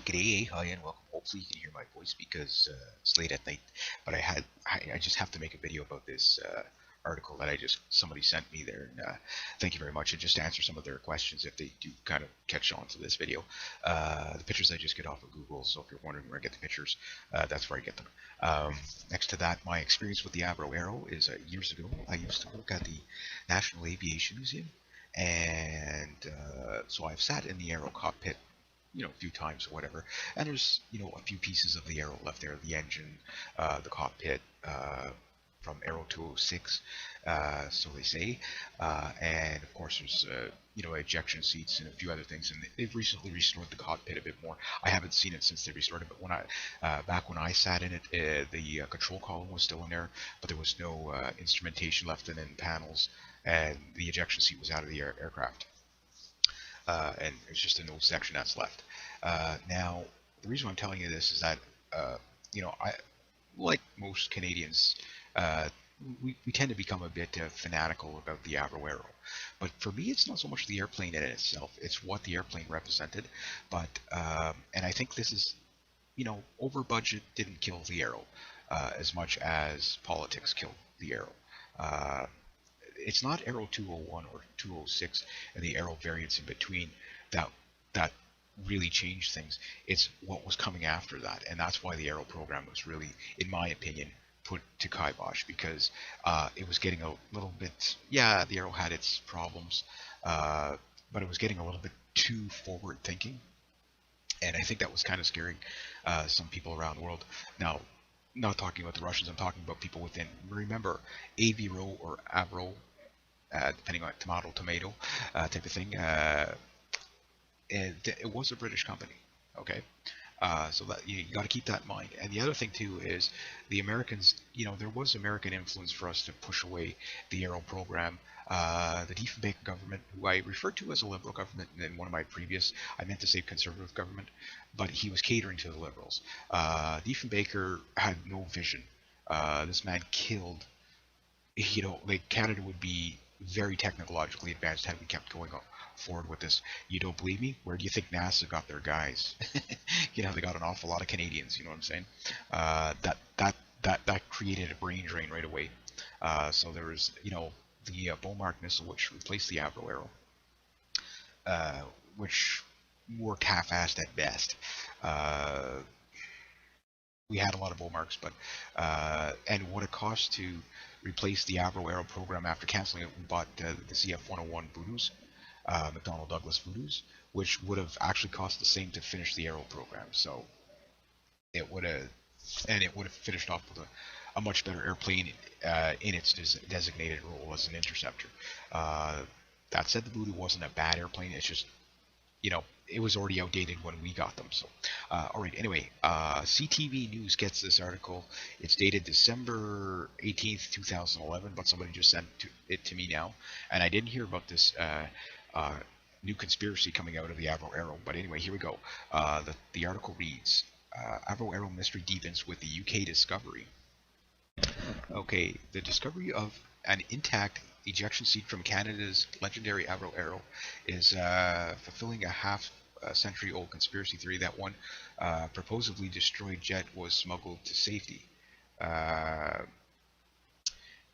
G'day, hi, and welcome. Hopefully you can hear my voice because it's late at night. But I just have to make a video about this article that somebody sent me there. And thank you very much. And just to answer some of their questions, if they do kind of catch on to this video, the pictures I just get off of Google. So if you're wondering where I get the pictures, that's where I get them. Next to that, my experience with the Avro Arrow is years ago. I used to work at the National Aviation Museum, and so I've sat in the Arrow cockpit a few times or whatever, and there's a few pieces of the Arrow left there, the engine, the cockpit, from Arrow 206, so they say, and of course there's ejection seats and a few other things, and they've recently restored the cockpit a bit more. I haven't seen it since they restored it, but back when I sat in it, the control column was still in there, but there was no instrumentation left in panels, and the ejection seat was out of the aircraft. And it's just an old section that's left. Now, the reason I'm telling you this is that, I, like most Canadians, we tend to become a bit fanatical about the Avro Arrow. But for me, it's not so much the airplane in itself, it's what the airplane represented. But, and I think this is, over budget didn't kill the Arrow as much as politics killed the Arrow. It's not Arrow 201 or 206 and the Arrow variants in between that really changed things. It's what was coming after that, and that's why the Arrow program was really, in my opinion, put to kibosh, because it was getting a little bit, yeah, the Arrow had its problems, but it was getting a little bit too forward thinking, and I think that was kind of scaring some people around the world. Now, not talking about the Russians, I'm talking about people within. Remember, Avro or Avro, depending on tomato type of thing. It was a British company, okay? So that you got to keep that in mind. And the other thing too is the Americans. There was American influence for us to push away the Arrow program. The Diefenbaker government, who I referred to as a liberal government in one of my previous, I meant to say conservative government, but he was catering to the liberals. Diefenbaker had no vision. This man killed. Like Canada would be very technologically advanced had we kept going forward with this. You don't believe me? Where do you think NASA got their guys? They got an awful lot of Canadians. You know what I'm saying? That created a brain drain right away. So there was, the Beaumark missile, which replaced the Avro Arrow, which worked half-assed at best. We had a lot of Beaumarks, but and what it cost to replace the Avro Arrow program after canceling it, we bought the CF-101 Voodoos, McDonnell Douglas Voodoos, which would have actually cost the same to finish the Arrow program. So it would have finished off with a much better airplane in its designated role as an interceptor. That said, the Voodoo wasn't a bad airplane. It's just, it was already outdated when we got them. So, all right. Anyway, CTV News gets this article. It's dated December 18th, 2011, but somebody just sent it to me now, and I didn't hear about this new conspiracy coming out of the Avro Arrow. But anyway, here we go. The article reads: Avro Arrow mystery deepens with the UK discovery. Okay, the discovery of an intact ejection seat from Canada's legendary Avro Arrow is fulfilling a half-century-old conspiracy theory that one proposedly destroyed jet was smuggled to safety. The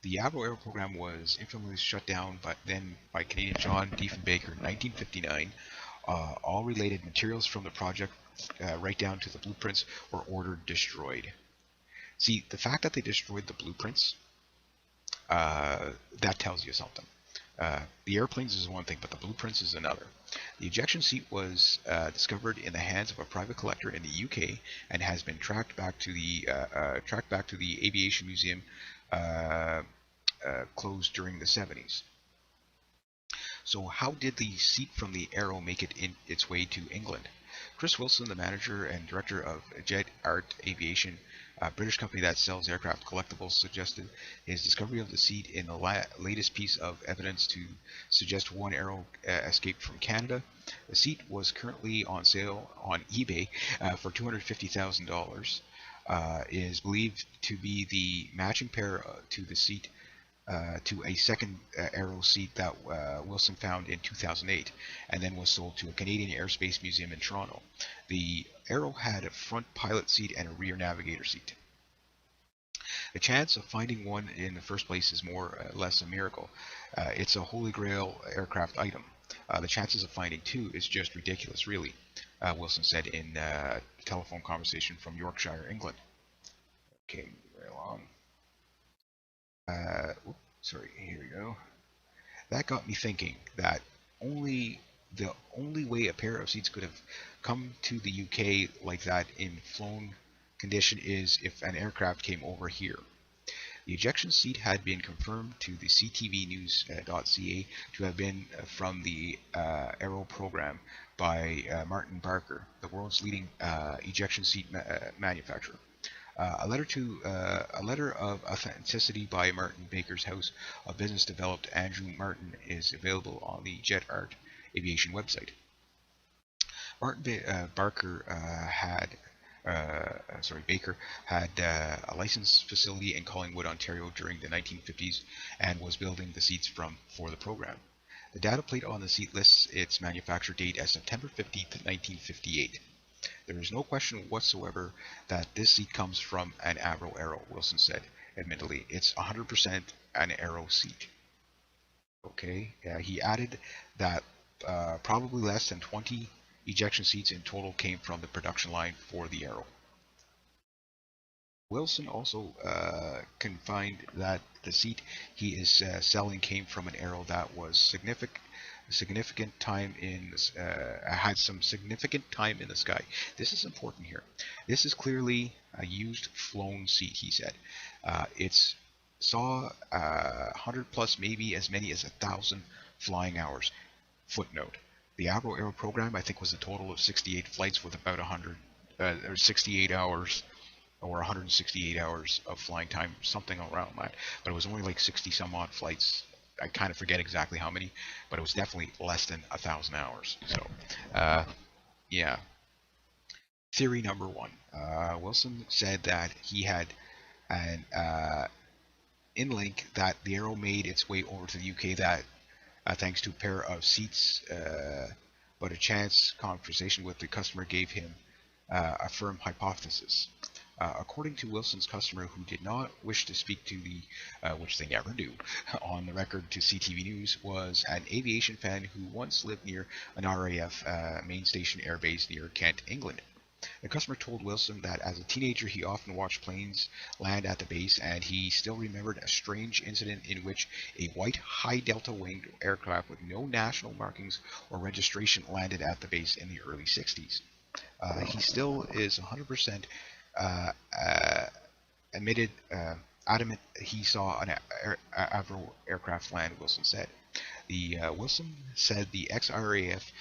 Avro Arrow program was infamously shut down, but then by Canadian John Diefenbaker in 1959. All related materials from the project, right down to the blueprints, were ordered destroyed. See, the fact that they destroyed the blueprints, that tells you something. The airplanes is one thing, but the blueprints is another. The ejection seat was discovered in the hands of a private collector in the UK and has been tracked back to the Aviation Museum, closed during the 70s. So how did the seat from the Arrow make its way to England? Chris Wilson, the manager and director of Jet Art Aviation, a British company that sells aircraft collectibles, suggested his discovery of the seat in the latest piece of evidence to suggest one Arrow escaped from Canada. The seat was currently on sale on eBay for $250,000. It is believed to be the matching pair to the seat to a second Arrow seat that Wilson found in 2008 and then was sold to a Canadian Aerospace Museum in Toronto. The Arrow had a front pilot seat and a rear navigator seat. The chance of finding one in the first place is more or less a miracle. It's a holy grail aircraft item. The chances of finding two is just ridiculous, really, Wilson said in a telephone conversation from Yorkshire, England. Okay, moving right along. Sorry, here we go. That got me thinking that the only way a pair of seats could have come to the UK like that in flown condition is if an aircraft came over here. The ejection seat had been confirmed to the ctvnews.ca to have been from the Arrow program by Martin Barker, the world's leading ejection seat manufacturer. A letter of authenticity by Martin Baker's House of Business developed Andrew Martin is available on the Jet Art Aviation website. Baker had a licensed facility in Collingwood, Ontario during the 1950s and was building the seats for the program. The data plate on the seat lists its manufacture date as September 15th, 1958. There is no question whatsoever that this seat comes from an Avro Arrow, Wilson said. Admittedly, it's 100% an Arrow seat. Okay, he added that probably less than 20 ejection seats in total came from the production line for the Arrow. Wilson also confined that the seat he is selling came from an Arrow that was significant time in had some significant time in the sky. This is important here. This is clearly a used flown seat, he said. It's saw 100 plus, maybe as many as 1,000 flying hours. Footnote: the Avro Arrow program, I think, was a total of 68 flights with about 68 hours or 168 hours of flying time, something around that. But it was only like 60 some odd flights. I kind of forget exactly how many, but it was definitely less than 1,000 hours. So, yeah. Theory number one. Wilson said that he had an in-link that the Arrow made its way over to the UK that thanks to a pair of seats, but a chance conversation with the customer gave him a firm hypothesis. According to Wilson's customer, who did not wish to speak to which they never do, on the record to CTV News, was an aviation fan who once lived near an RAF main station airbase near Kent, England. The customer told Wilson that as a teenager he often watched planes land at the base, and he still remembered a strange incident in which a white high delta winged aircraft with no national markings or registration landed at the base in the early 60s. He still is 100% adamant he saw an Avro aircraft land, Wilson said. Wilson said the ex-RAF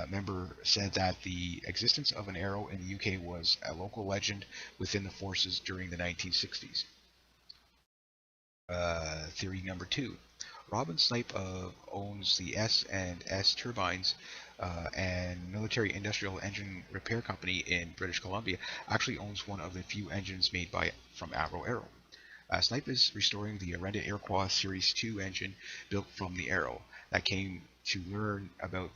member said that the existence of an Arrow in the UK was a local legend within the forces during the 1960s. Theory number two. Robin Snipe owns the S&S Turbines and Military Industrial Engine Repair Company in British Columbia, actually owns one of the few engines made from Avro Arrow. Snipe is restoring the Arenda Iroquois Series 2 engine built from the Arrow that came to learn about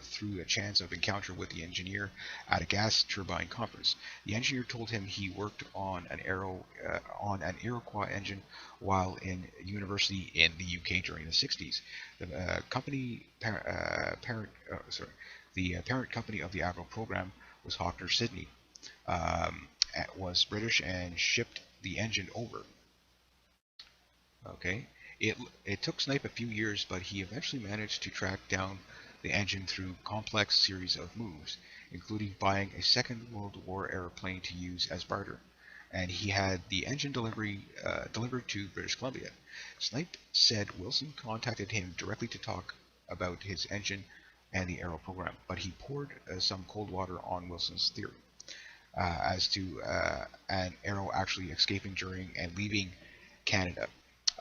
through a chance of encounter with the engineer at a gas turbine conference. The engineer told him he worked on an Iroquois engine while in university in the UK during the 60s. The parent company of the Avro program was Hawker Siddeley, was British and shipped the engine over. Okay. It took Snipe a few years, but he eventually managed to track down the engine through a complex series of moves, including buying a Second World War airplane to use as barter. And he had the engine delivered to British Columbia. Snipe said Wilson contacted him directly to talk about his engine and the Arrow program, but he poured some cold water on Wilson's theory as to an Arrow actually escaping during and leaving Canada.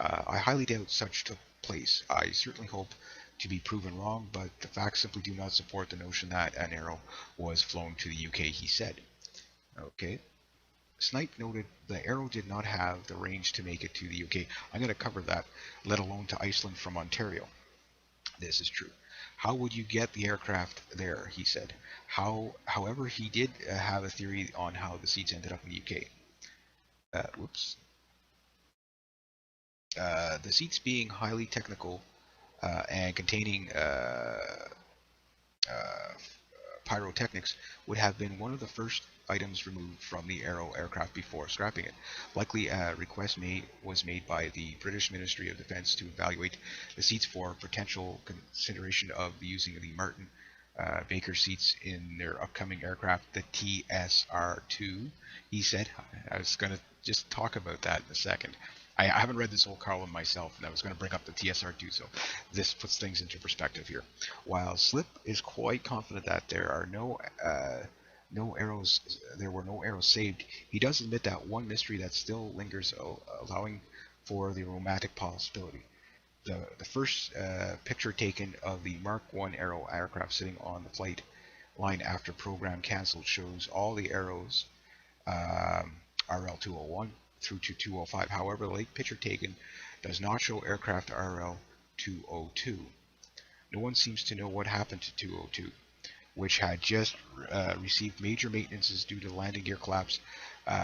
I highly doubt such took place. I certainly hope to be proven wrong, but the facts simply do not support the notion that an Arrow was flown to the UK, he said. Okay. Snipe noted the Arrow did not have the range to make it to the UK. I'm going to cover that, let alone to Iceland from Ontario. This is true. How would you get the aircraft there? He said. However, he did have a theory on how the seats ended up in the UK. Whoops. The seats being highly technical and containing uh, pyrotechnics would have been one of the first items removed from the Arrow aircraft before scrapping it. Likely a request was made by the British Ministry of Defence to evaluate the seats for potential consideration of the using of the Martin Baker seats in their upcoming aircraft, the TSR-2. He said, I was going to just talk about that in a second. I haven't read this whole column myself, and I was going to bring up the TSR-2, so this puts things into perspective here. While Slip is quite confident that there are no arrows, there were no arrows saved, he does admit that one mystery that still lingers, allowing for the romantic possibility. The first picture taken of the Mark I Arrow aircraft sitting on the flight line after program canceled shows all the arrows RL 201 through to 205. However, the late picture taken does not show aircraft RL 202. No one seems to know what happened to 202, which had just received major maintenances due to landing gear collapse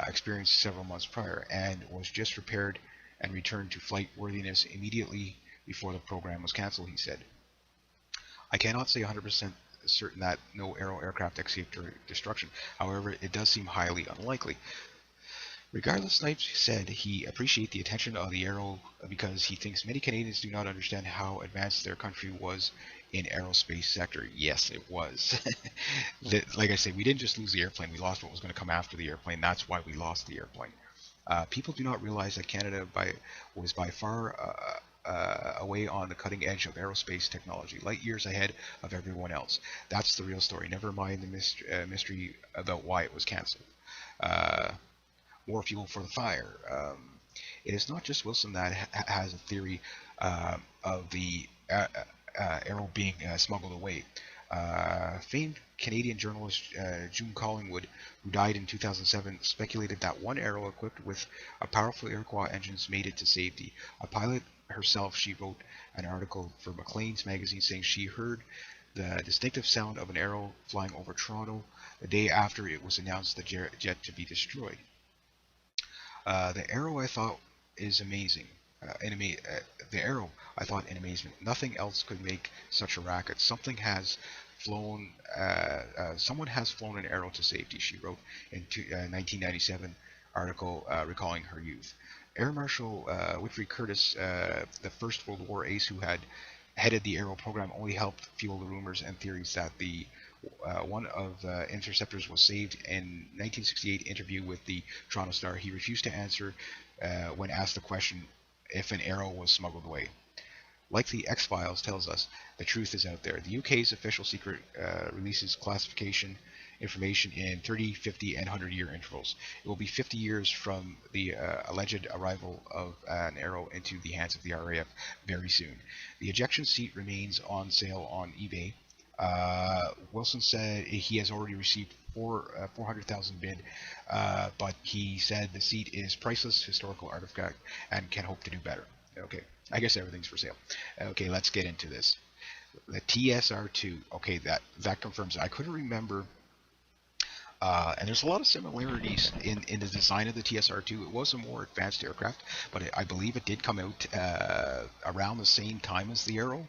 experienced several months prior, and was just repaired and returned to flight worthiness immediately before the program was cancelled, he said. I cannot say 100% certain that no Arrow aircraft escaped destruction. However, it does seem highly unlikely. Regardless, Snipes said he appreciated the attention of the Arrow because he thinks many Canadians do not understand how advanced their country was in aerospace sector. Yes, it was. Like I said, we didn't just lose the airplane, we lost what was going to come after the airplane. That's why we lost the airplane. People do not realize that Canada was by far away on the cutting edge of aerospace technology, light years ahead of everyone else. That's the real story. Never mind the mystery about why it was cancelled. More fuel for the fire. It is not just Wilson that has a theory of the Arrow being smuggled away. Famed Canadian journalist June Collingwood, who died in 2007, speculated that one Arrow equipped with a powerful Iroquois engines made it to safety. A pilot herself, she wrote an article for Maclean's magazine saying she heard the distinctive sound of an Arrow flying over Toronto the day after it was announced the jet to be destroyed. The Arrow I thought is amazing. The Arrow I thought in amazement. Nothing else could make such a racket. Someone has flown an Arrow to safety, she wrote in 1997 article recalling her youth. Air Marshal Whitfield Curtis, the First World War ace who had headed the Arrow program, only helped fuel the rumors and theories that the one of the interceptors was saved. In 1968 interview with the Toronto Star, he refused to answer when asked the question if an Arrow was smuggled away. Like the X-Files tells us, the truth is out there. The UK's official secret releases classification information in 30, 50, and 100-year intervals. It will be 50 years from the alleged arrival of an Arrow into the hands of the RAF very soon. The ejection seat remains on sale on eBay. Wilson said he has already received 400,000 bid, but he said the seat is priceless historical artifact and can hope to do better. Okay, I guess everything's for sale. Okay, let's get into this. The TSR-2. Okay, that confirms it. I couldn't remember. And there's a lot of similarities in the design of the TSR-2. It was a more advanced aircraft, but I believe it did come out around the same time as the Arrow.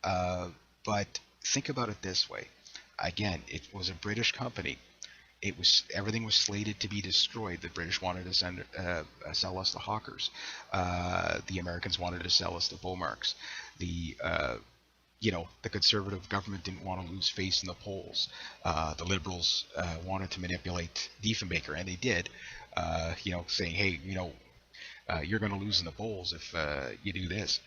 But think about it this way. Again, it was a British company. Everything was slated to be destroyed. The British wanted to sell us the Hawkers. The Americans wanted to sell us the Beaumarks. The conservative government didn't want to lose face in the polls. The liberals wanted to manipulate Diefenbaker, and they did. Saying, hey, you're going to lose in the polls if you do this.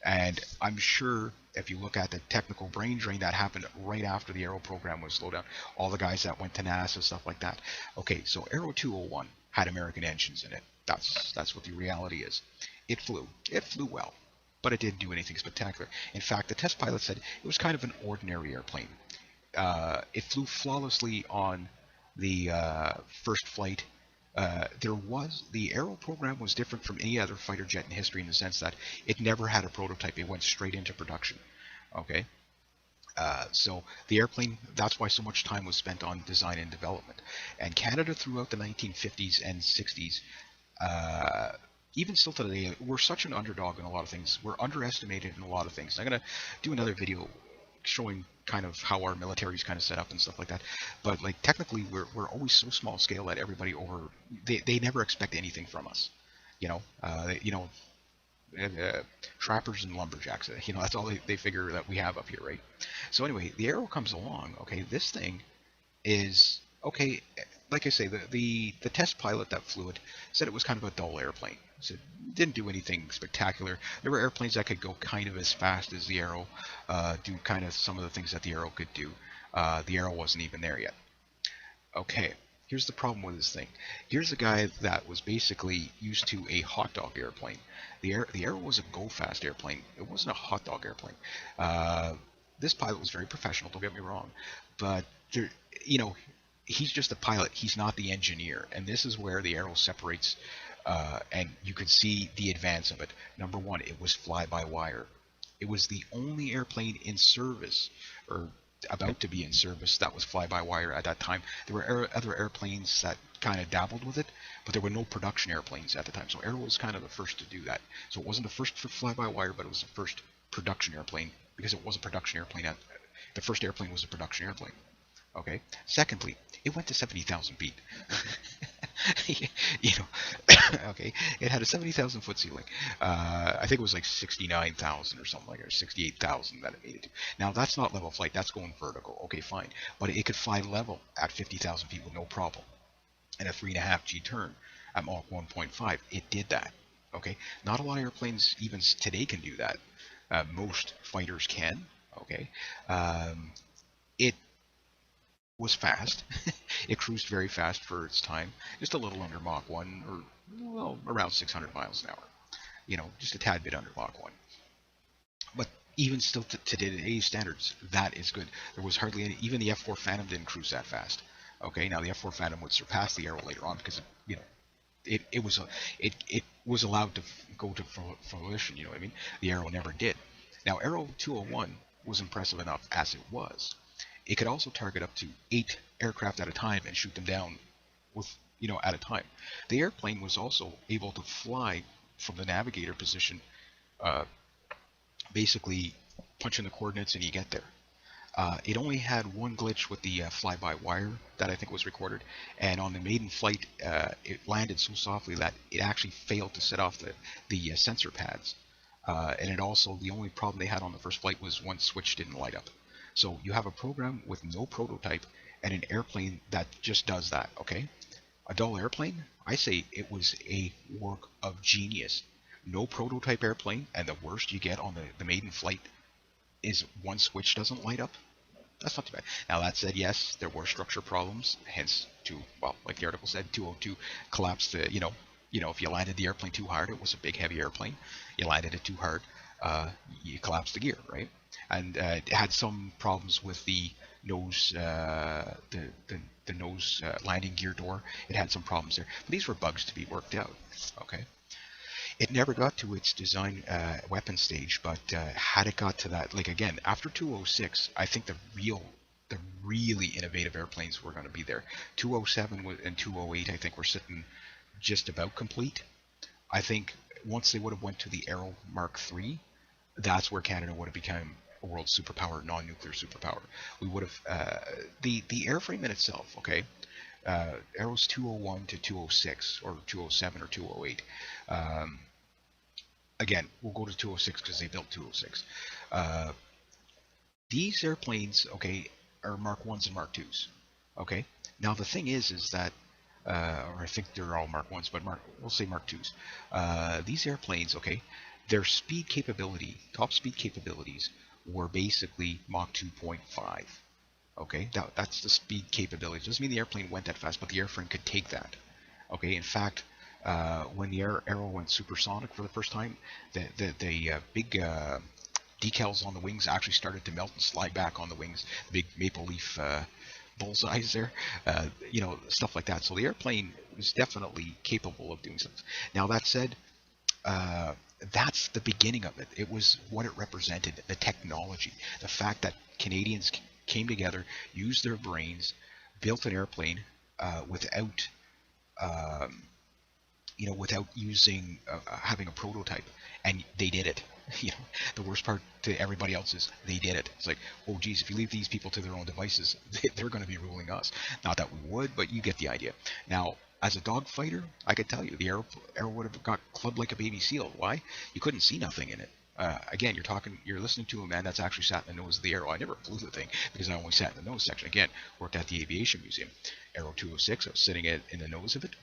And I'm sure if you look at the technical brain drain that happened right after the Arrow program was slowed down, all the guys that went to NASA, stuff like that. Okay, so Arrow 201 had American engines in it. That's what the reality is. It flew well, but it didn't do anything spectacular. In fact, the test pilot said it was kind of an ordinary airplane. It flew flawlessly on the first flight The Arrow program was different from any other fighter jet in history in the sense that it never had a prototype. It went straight into production. Okay, so the airplane, that's why so much time was spent on design and development. And Canada throughout the 1950s and 60s, uh, even still today, we're such an underdog in a lot of things. We're underestimated in a lot of things. I'm gonna do another video showing kind of how our military is kind of set up and stuff like that. But like technically, we're always so small scale that everybody over they never expect anything from us. You know, trappers and lumberjacks. That's all they figure that we have up here, right? So anyway, the Arrow comes along. Okay, this thing is okay. Like I say, the test pilot that flew it said it was kind of a dull airplane. So it didn't do anything spectacular. There were airplanes that could go kind of as fast as the Arrow, do kind of some of the things that the Arrow could do. The Arrow wasn't even there yet. Okay, here's the problem with this thing. Here's a guy that was basically used to a hot dog airplane. The Arrow was a go-fast airplane. It wasn't a hot dog airplane. Uh, this pilot was very professional, don't get me wrong, but there, you know, he's just a pilot. He's not the engineer, and this is where the Arrow separates. And you can see the advance of it. Number one, it was fly-by-wire. It was the only airplane in service, or about to be in service, that was fly-by-wire at that time. There were other airplanes that kind of dabbled with it, but there were no production airplanes at the time. So Arrow was kind of the first to do that. So it wasn't the first for fly-by-wire, but it was the first production airplane, because it was a production airplane. The first airplane was a production airplane. Okay. Secondly, it went to 70,000 feet. you know, okay. It had a 70,000 foot ceiling. I think it was like 69,000 or something like that, or 68,000 that it made it to. Now that's not level flight. That's going vertical. Okay, fine. But it could fly level at 50,000 feet with no problem. And a 3.5 G turn at Mach 1.5. It did that. Okay. Not a lot of airplanes even today can do that. Most fighters can. Okay. It was fast. It cruised very fast for its time, just a little under Mach 1, or well, around 600 miles an hour. Just a tad bit under Mach 1. But even still, to today's standards, that is good. There was hardly any. Even the F4 Phantom didn't cruise that fast. Okay, now the F4 Phantom would surpass the Arrow later on because it was allowed to go to fruition. You know what I mean? The Arrow never did. Now Arrow 201 was impressive enough as it was. It could also target up to 8 aircraft at a time and shoot them down at a time. The airplane was also able to fly from the navigator position, basically punch in the coordinates and you get there. It only had one glitch with the fly-by-wire that I think was recorded, and on the maiden flight, it landed so softly that it actually failed to set off the sensor pads. And the only problem they had on the first flight was one switch didn't light up. So you have a program with no prototype and an airplane that just does that, okay? A dull airplane? I say it was a work of genius. No prototype airplane, and the worst you get on the maiden flight is one switch doesn't light up. That's not too bad. Now that said, yes, there were structure problems, hence like the article said, 202 collapsed if you landed the airplane too hard, it was a big heavy airplane. You landed it too hard, you collapsed the gear, right? And it had some problems with the nose, the nose landing gear door. It had some problems there, but these were bugs to be worked out. Okay. It never got to its design weapon stage, but had it got to that, like again, after 206, I think the really innovative airplanes were going to be there. 207 and 208, I think, were sitting just about complete. I think once they would have went to the Arrow Mark III, that's where Canada would have become a world superpower, non-nuclear superpower. We would have the airframe in itself. Okay, Arrows 201 to 206 or 207 or 208. Again, we'll go to 206 because they built 206. These airplanes, okay, are Mark 1s and Mark 2s. Okay, now the thing is that, or I think they're all Mark 1s, but we'll say Mark 2s. These airplanes, okay, their speed capability, top speed capabilities, were basically Mach 2.5. Okay, that's the speed capability. It doesn't mean the airplane went that fast, but the airframe could take that. Okay, in fact, when the Arrow went supersonic for the first time, the big decals on the wings actually started to melt and slide back on the wings. The big maple leaf bullseyes there, stuff like that. So the airplane was definitely capable of doing something. Now that said, uh, that's the beginning of it. It was what it represented, the technology, the fact that Canadians came together, used their brains, built an airplane without um, without using having a prototype, and they did it. The worst part to everybody else is they did it. It's like, oh geez, if you leave these people to their own devices, they're going to be ruling us. Not that we would, but you get the idea. Now, as a dogfighter, I could tell you the arrow would have got clubbed like a baby seal. Why? You couldn't see nothing in it. Again, you're listening to a man that's actually sat in the nose of the Arrow. I never flew the thing because I only sat in the nose section. Again, worked at the Aviation Museum. Arrow 206, I was sitting in the nose of it,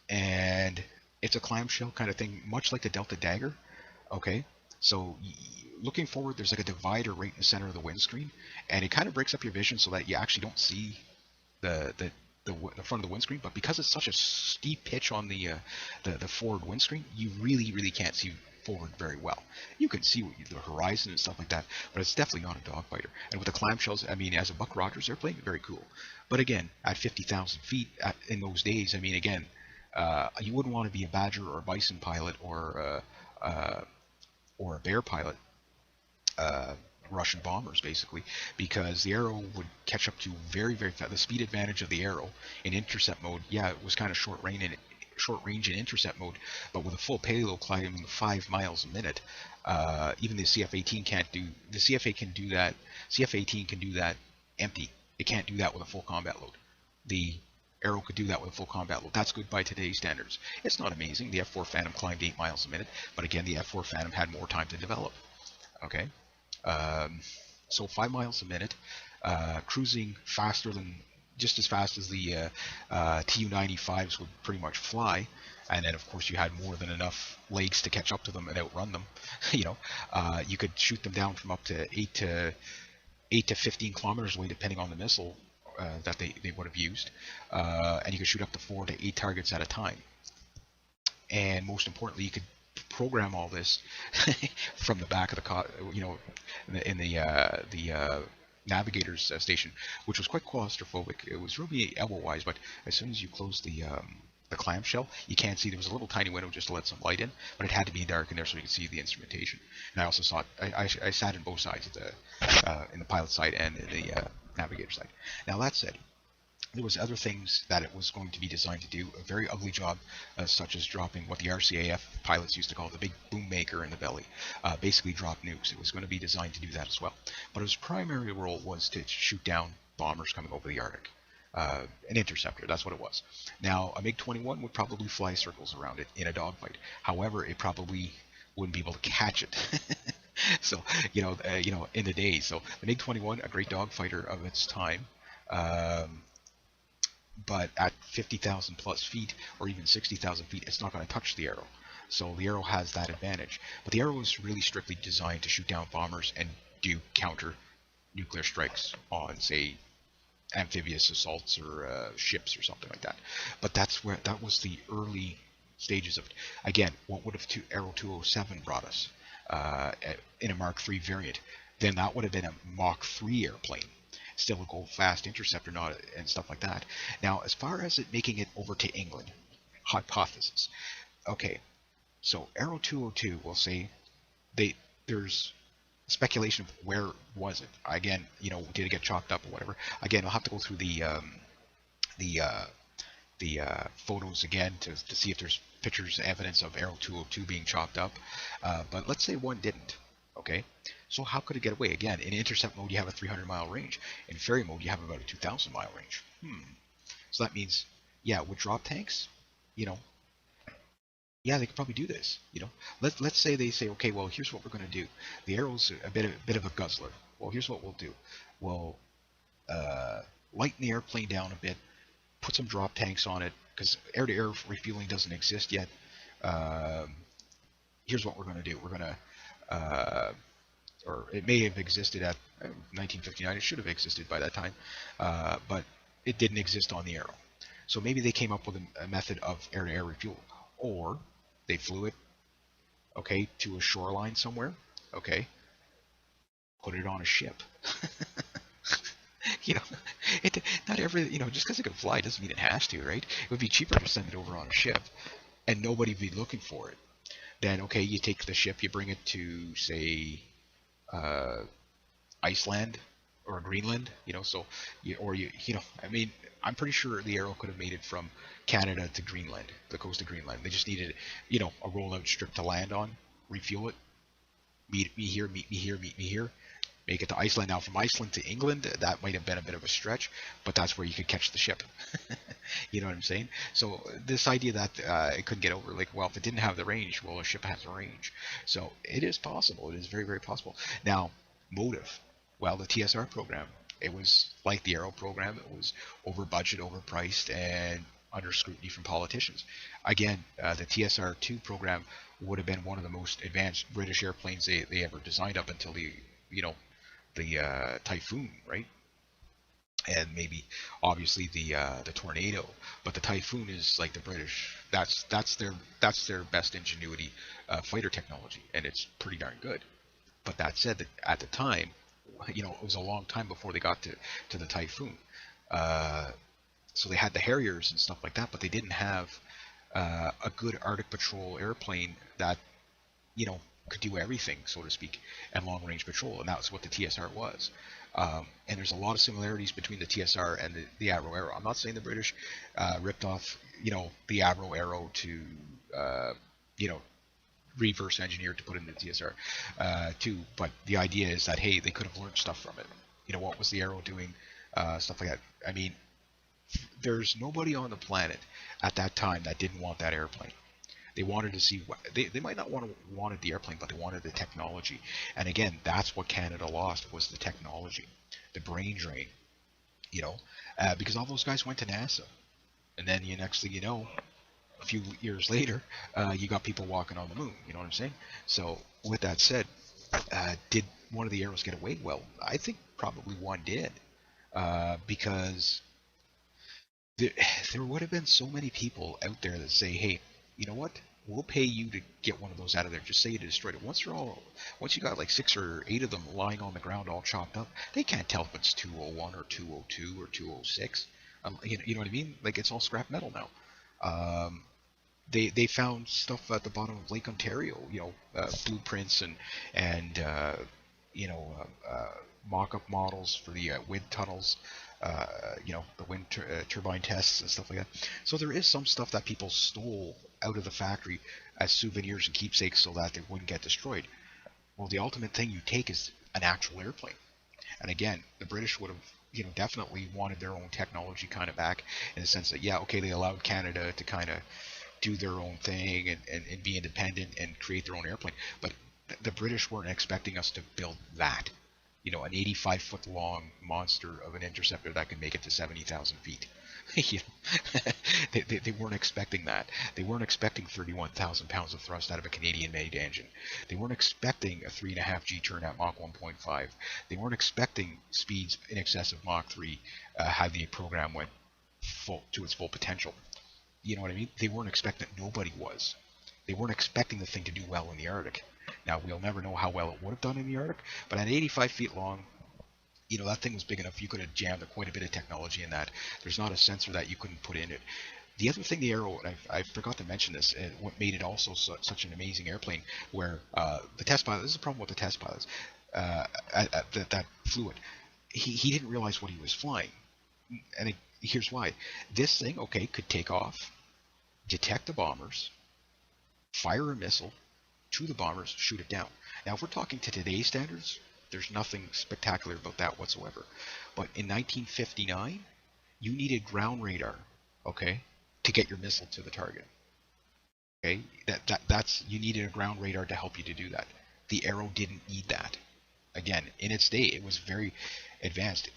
and it's a clamshell kind of thing, much like the Delta Dagger. Okay, so looking forward, there's like a divider right in the center of the windscreen, and it kind of breaks up your vision so that you actually don't see the front of the windscreen. But because it's such a steep pitch on the forward windscreen, you really can't see forward very well. You can see the horizon and stuff like that, but it's definitely not a dogfighter. And with the clamshells, I mean, as a Buck Rogers airplane, very cool. But again, at 50,000 feet in those days, I mean, again, you wouldn't want to be a Badger or a Bison pilot or a Bear pilot, Russian bombers basically, because the Arrow would catch up to very fast. The speed advantage of the Arrow in intercept mode, yeah, it was kind of short range in intercept mode, but with a full payload climbing 5 miles a minute, even the CF-18 can't do. The CFA can do that. CF-18 can do that empty. It can't do that with a full combat load. The Arrow could do that with a full combat load. That's good by today's standards. It's not amazing. The F4 Phantom climbed 8 miles a minute, but again, the F4 Phantom had more time to develop. Okay, so 5 miles a minute, cruising faster than, just as fast as the Tu-95s would pretty much fly, and then of course you had more than enough legs to catch up to them and outrun them. You could shoot them down from up to 8 to 15 kilometers away, depending on the missile that they would have used, and you could shoot up to 4 to 8 targets at a time. And most importantly, you could program all this from the back of the car, in the navigator's station, which was quite claustrophobic. It was really elbow-wise, but as soon as you close the clamshell, you can't see. There was a little tiny window just to let some light in, but it had to be dark in there so you could see the instrumentation. And I also saw it. I sat in both sides, in the pilot side and in the navigator side. Now that said, there was other things that it was going to be designed to do. A very ugly job, such as dropping what the RCAF pilots used to call the big boom maker in the belly. Basically drop nukes. It was going to be designed to do that as well. But its primary role was to shoot down bombers coming over the Arctic. An interceptor, that's what it was. Now, a MiG-21 would probably fly circles around it in a dogfight. However, it probably wouldn't be able to catch it. So, in the day. So the MiG-21, a great dogfighter of its time. But at 50,000 plus feet, or even 60,000 feet, it's not going to touch the Arrow. So the Arrow has that advantage. But the Arrow is really strictly designed to shoot down bombers and do counter nuclear strikes on, say, amphibious assaults or ships or something like that. But that was the early stages of it. Again, what would have Arrow 207 brought us in a Mark III variant? Then that would have been a Mach 3 airplane. Still a gold-fast interceptor, not and stuff like that. Now, as far as it making it over to England, hypothesis. Okay, so Arrow 202, we'll say, there's speculation of where was it. Again, did it get chopped up or whatever? Again, I'll have to go through the photos again to see if there's pictures, evidence of Arrow 202 being chopped up. But let's say one didn't. Okay, so how could it get away? Again, in intercept mode, you have a 300-mile range. In ferry mode, you have about a 2,000-mile range. So that means, yeah, with drop tanks, yeah, they could probably do this. Let's say they say, okay, well, here's what we're going to do. The Arrow's a bit of a guzzler. Well, here's what we'll do. We'll lighten the airplane down a bit, put some drop tanks on it, because air-to-air refueling doesn't exist yet. Here's what we're going to do. We're going to or it may have existed at 1959. It should have existed by that time, but it didn't exist on the Arrow. So maybe they came up with a method of air-to-air refuel, or they flew it, okay, to a shoreline somewhere, okay, put it on a ship, You know, not every, just because it can fly doesn't mean it has to, right? It would be cheaper to send it over on a ship, and nobody would be looking for it. Then okay, you take the ship, you bring it to say uh, Iceland or Greenland, so I mean, I'm pretty sure the Arrow could have made it from Canada to Greenland, the coast of Greenland. They just needed, a rollout strip to land on, refuel it, meet me here, meet me here, meet me here, make it to Iceland. Now, from Iceland to England, that might have been a bit of a stretch, but that's where you could catch the ship. You know what I'm saying? So this idea that it couldn't get over, like, well, if it didn't have the range, well, a ship has a range. So it is possible. It is very, very possible. Now, motive. Well, the TSR program, it was like the Arrow program. It was over budget, overpriced, and under scrutiny from politicians. Again, the TSR-2 program would have been one of the most advanced British airplanes they ever designed up until the Typhoon, right? And maybe obviously the Tornado, but the Typhoon is like the British. That's their best ingenuity fighter technology, and it's pretty darn good. But that said, that at the time, it was a long time before they got to the Typhoon. Uh, so they had the Harriers and stuff like that, but they didn't have a good Arctic patrol airplane that could do everything, so to speak, and long range patrol, and that's what the TSR was. And there's a lot of similarities between the TSR and the Avro Arrow. I'm not saying the British ripped off, the Avro Arrow to, you know, reverse engineer to put in the TSR too. But the idea is that, hey, they could have learned stuff from it. What was the Arrow doing? Stuff like that. I mean, there's nobody on the planet at that time that didn't want that airplane. They wanted to see what they might not wanted the airplane, but they wanted the technology. And again, that's what Canada lost, was the technology, the brain drain. Because all those guys went to NASA, and then next thing you know, a few years later, you got people walking on the moon. You know what I'm saying? So with that said, did one of the arrows get away? Well, I think probably one did, because there would have been so many people out there that say, hey, you know what? We'll pay you to get one of those out of there. Just say you destroyed it. Once you got like 6 or 8 of them lying on the ground all chopped up, they can't tell if it's 201 or 202 or 206. You know what I mean? Like, it's all scrap metal now. They found stuff at the bottom of Lake Ontario, blueprints and mock-up models for the wind tunnels, the wind turbine tests and stuff like that. So there is some stuff that people stole out of the factory as souvenirs and keepsakes so that they wouldn't get destroyed. Well, the ultimate thing you take is an actual airplane. And again, the British would have, definitely wanted their own technology kind of back, in the sense that, yeah, okay, they allowed Canada to kind of do their own thing and be independent and create their own airplane. But the British weren't expecting us to build that. An 85-foot long monster of an interceptor that can make it to 70,000 feet. They weren't expecting that. They weren't expecting 31,000 pounds of thrust out of a Canadian-made engine. They weren't expecting a 3.5 G turn at Mach 1.5. They weren't expecting speeds in excess of Mach 3 how the program went to its full potential. You know what I mean? They weren't expecting it. Nobody was. They weren't expecting the thing to do well in the Arctic. Now, we'll never know how well it would have done in the Arctic, but at 85 feet long, that thing was big enough. You could have jammed quite a bit of technology in that. There's not a sensor that you couldn't put in it. The other thing, the Arrow, and I forgot to mention this, what made it also such an amazing airplane, where the test pilot, this is the problem with the test pilots, that flew it. He didn't realize what he was flying. And here's why. This thing, okay, could take off, detect the bombers, fire a missile to the bombers, shoot it down. Now, if we're talking to today's standards, there's nothing spectacular about that whatsoever. But in 1959, you needed ground radar, okay, to get your missile to the target. Okay, that's you needed a ground radar to help you to do that. The Arrow didn't need that. Again, in its day, it was very advanced.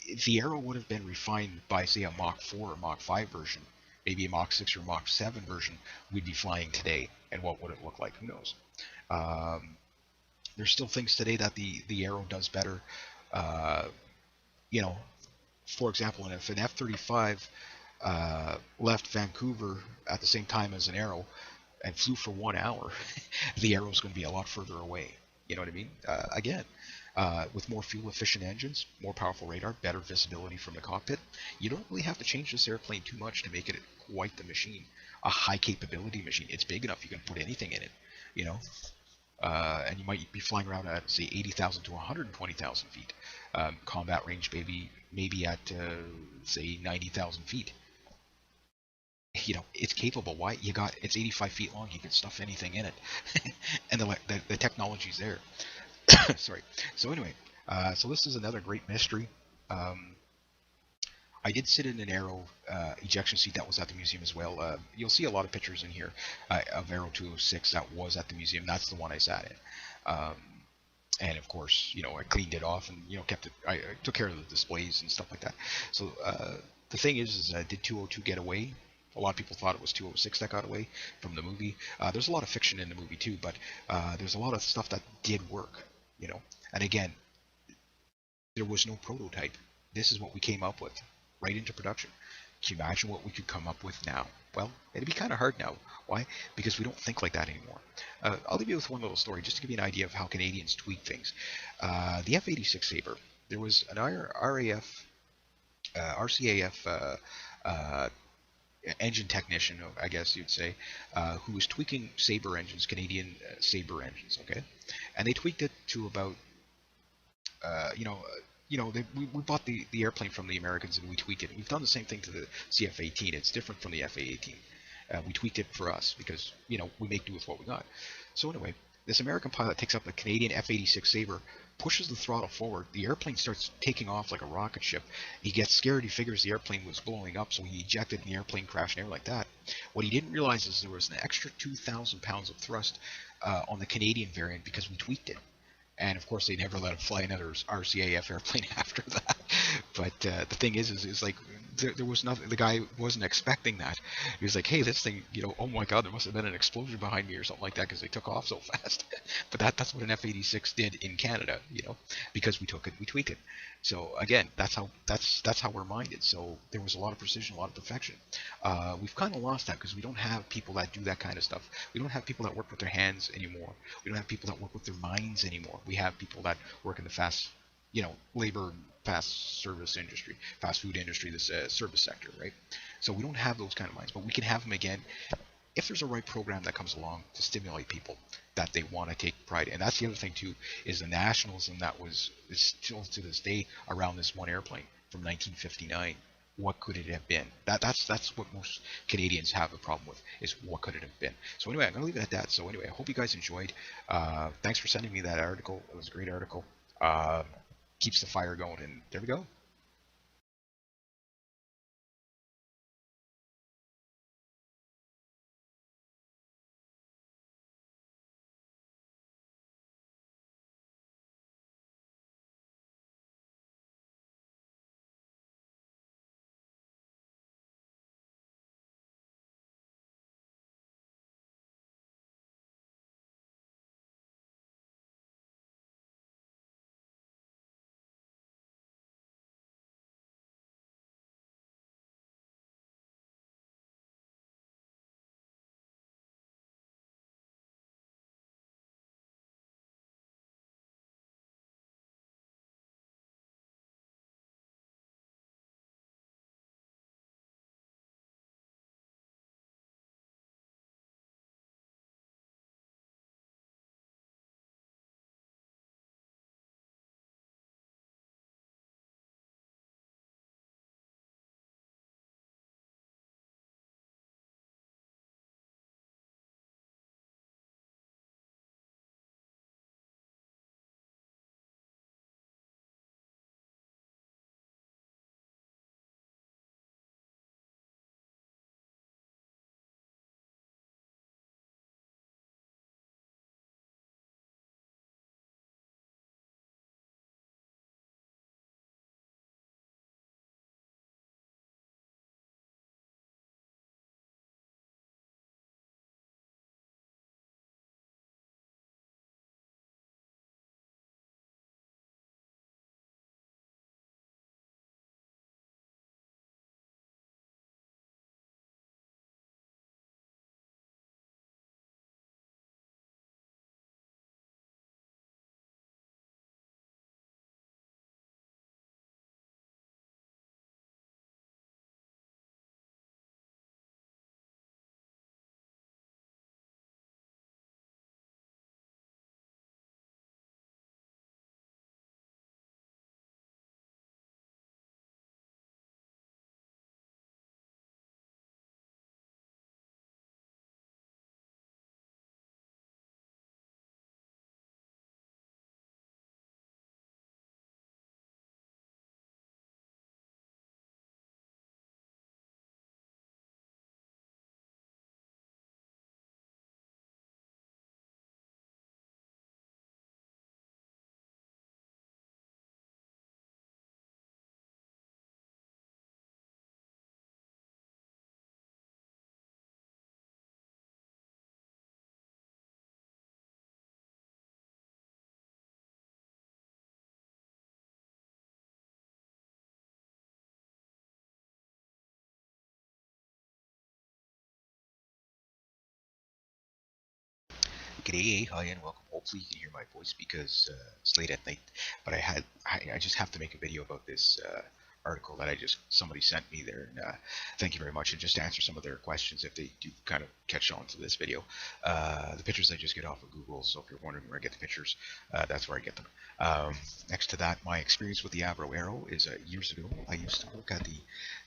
If the Arrow would have been refined by, say, a Mach 4 or Mach 5 version, maybe a Mach 6 or Mach 7 version, we'd be flying today. And what would it look like? Who knows? There's still things today that the Arrow does better. For example, if an F-35 left Vancouver at the same time as an Arrow and flew for 1 hour, the Arrow's going to be a lot further away. You know what I mean? Again, with more fuel-efficient engines, more powerful radar, better visibility from the cockpit. You don't really have to change this airplane too much to make it quite the machine, a high-capability machine. It's big enough you can put anything in it, you know. And you might be flying around at say 80,000 to 120,000 feet. Combat range, maybe at say 90,000 feet. It's capable. Why you got it's 85 feet long. You can stuff anything in it, and the technology's there. Sorry. So anyway, so this is another great mystery. Um, I did sit in an Arrow ejection seat that was at the museum as well. You'll see a lot of pictures in here of Arrow 206 that was at the museum. That's the one I sat in. And of course, I cleaned it off and kept it. I took care of the displays and stuff like that. So the thing is did 202 get away? A lot of people thought it was 206 that got away from the movie. There's a lot of fiction in the movie too, but there's a lot of stuff that did work. And again, there was no prototype. This is what we came up with right into production. Can you imagine what we could come up with now? Well, it'd be kind of hard now. Why? Because we don't think like that anymore. I'll leave you with one little story just to give you an idea of how Canadians tweak things. The F-86 Sabre, there was an RCAF engine technician, I guess you'd say, who was tweaking Sabre engines, Canadian Sabre engines, okay? And they tweaked it to about uh, you know, we bought the airplane from the Americans and we tweaked it. We've done the same thing to the CF-18. It's different from the FA-18. We tweaked it for us because we make do with what we got. So anyway, this American pilot takes up the Canadian F-86 Sabre, pushes the throttle forward. The airplane starts taking off like a rocket ship. He gets scared. He figures the airplane was blowing up, so he ejected and the airplane crashed and air like that. What he didn't realize is there was an extra 2,000 pounds of thrust on the Canadian variant because we tweaked it. And of course, they never let him fly another RCAF airplane after that. But the thing is like there was nothing. The guy wasn't expecting that. He was like, "Hey, this thing, oh my God, there must have been an explosion behind me or something like that because they took off so fast." But that's what an F-86 did in Canada, because we took it, we tweaked it. So again, that's how we're minded. So there was a lot of precision, a lot of perfection. We've kind of lost that because we don't have people that do that kind of stuff. We don't have people that work with their hands anymore. We don't have people that work with their minds anymore. We have people that work in the labor, fast service industry, fast food industry, this service sector, right? So we don't have those kind of minds, but we can have them again if there's a right program that comes along to stimulate people that they want to take pride. And that's the other thing too, is the nationalism that is still to this day around this one airplane from 1959. What could it have been? That's what most Canadians have a problem with, is what could it have been. So anyway, I'm gonna leave it at that. So anyway, I hope you guys enjoyed. Thanks for sending me that article. It was a great article. Keeps the fire going, and there we go. G'day, hi, and welcome. Hopefully you can hear my voice because it's late at night. But I just have to make a video about this article that somebody sent me there. And thank you very much. And just to answer some of their questions, if they do kind of catch on to this video, the pictures I just get off of Google. So if you're wondering where I get the pictures, that's where I get them. Next to that, my experience with the Avro Arrow is years ago. I used to work at the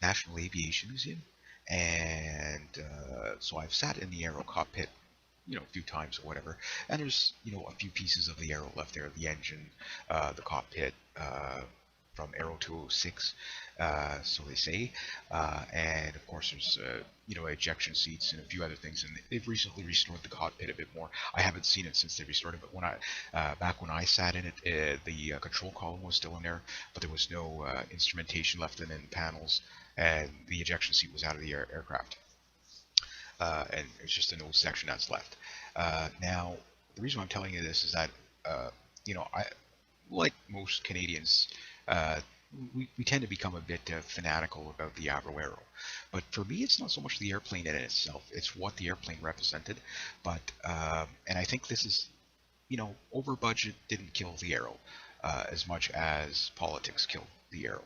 National Aviation Museum, and so I've sat in the Arrow cockpit a few times or whatever, and there's a few pieces of the Arrow left there, the engine, the cockpit, from Arrow 206, so they say, and of course there's ejection seats and a few other things, and they've recently restored the cockpit a bit more. I haven't seen it since they restored it, but back when I sat in it, the control column was still in there, but there was no instrumentation left in the panels, and the ejection seat was out of the aircraft. And it's just an old section that's left. Now, the reason I'm telling you this is that, I, like most Canadians, we tend to become a bit fanatical about the Avro Arrow. But for me, it's not so much the airplane in itself, it's what the airplane represented. But, and I think this is, over budget didn't kill the Arrow as much as politics killed the Arrow.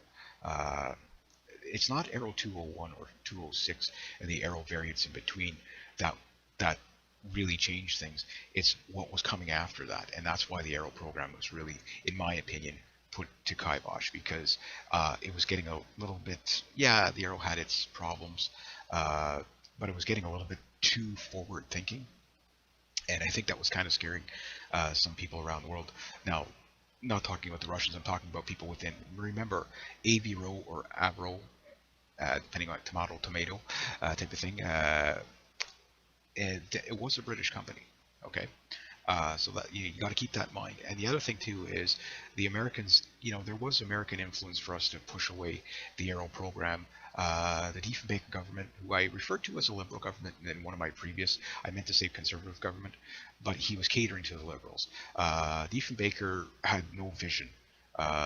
It's not Arrow 201 or 206 and the Arrow variants in between that really changed things. It's what was coming after that, and that's why the Arrow program was really, in my opinion, put to kibosh, because it was getting a little bit, the Arrow had its problems, but it was getting a little bit too forward thinking, and I think that was kind of scaring some people around the world. Now, not talking about the Russians, I'm talking about people within. Remember, Avro or Avro, depending on tomato type of thing. It was a British company, okay? So that you got to keep that in mind. And the other thing too is the Americans. There was American influence for us to push away the Arrow program. The Diefenbaker government, who I referred to as a liberal government in one of my previous, I meant to say conservative government, but he was catering to the liberals. Diefenbaker had no vision.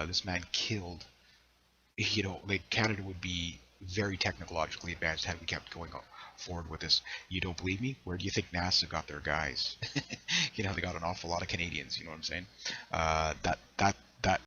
This man killed. Like Canada would be very technologically advanced had we kept going forward with this. You don't believe me? Where do you think NASA got their guys? They got an awful lot of Canadians. You know what I'm saying?